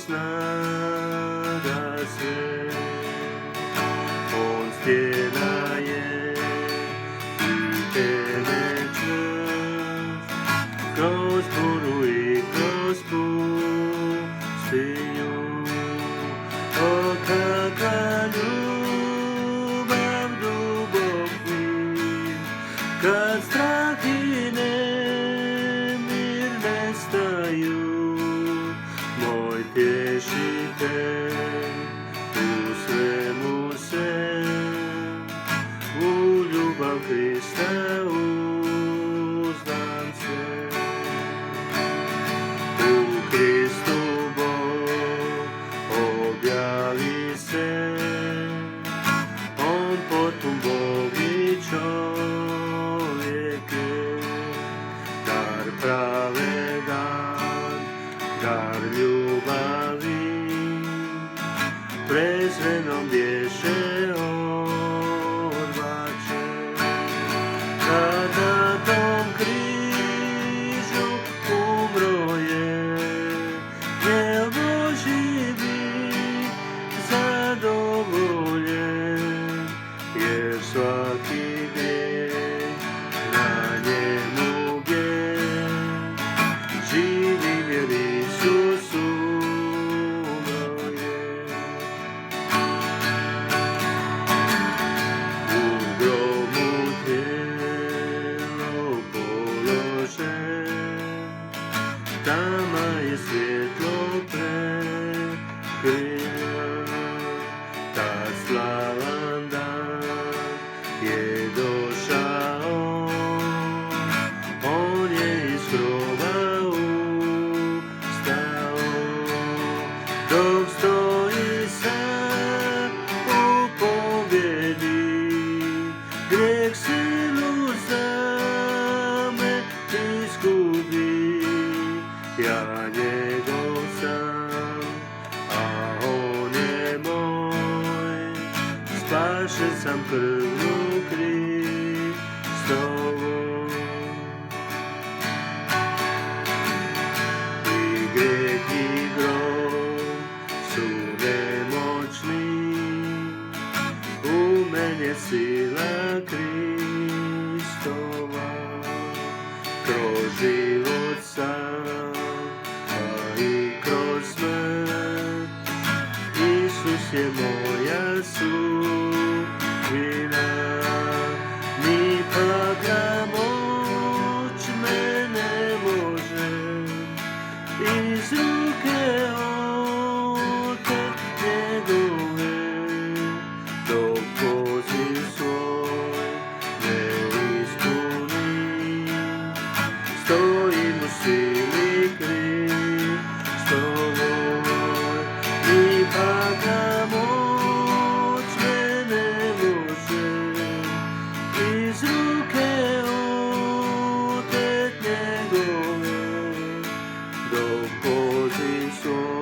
snaga sve. On stjena je i tebe čvrst, kroz buru i kroz pustinju. O, kakva ljubav duboki, kad strah i nemir nestaju, moj tješitelj u svemu se, u ljubav Krista uznam se. U Kristu Bog objavi se, on potom Bog i čovjek je, dar pravedan, dar ljubavi, prezrenom bješe odbačen. Kad na tom križu umro je, jel Božji bit zadovoljen, jer svaki grijeh na njemu bijeg, živim jer Isus umro je. U grobu tijelo položen, tama je svjetlo prekrila, tad slavan dan je došao, on je iz groba ustao, dok stoji sam u pobjedi, grijeh silu za me izgubi, ja njegov sam, a on je moj, spašen sam krvlju Kristovom. I grijeh i grob su nemoćni, u meni je sila Kristova, kroz život sam, a i kroz smrt, Isus je moja sudbina. Ni paga moć me ne može iz ruke otet njegove, dok poziv svoj ne ispuni, stojim u sili Kristovoj. Ni paga moć me ne može iz ruke otet njegove, dok poziv svoj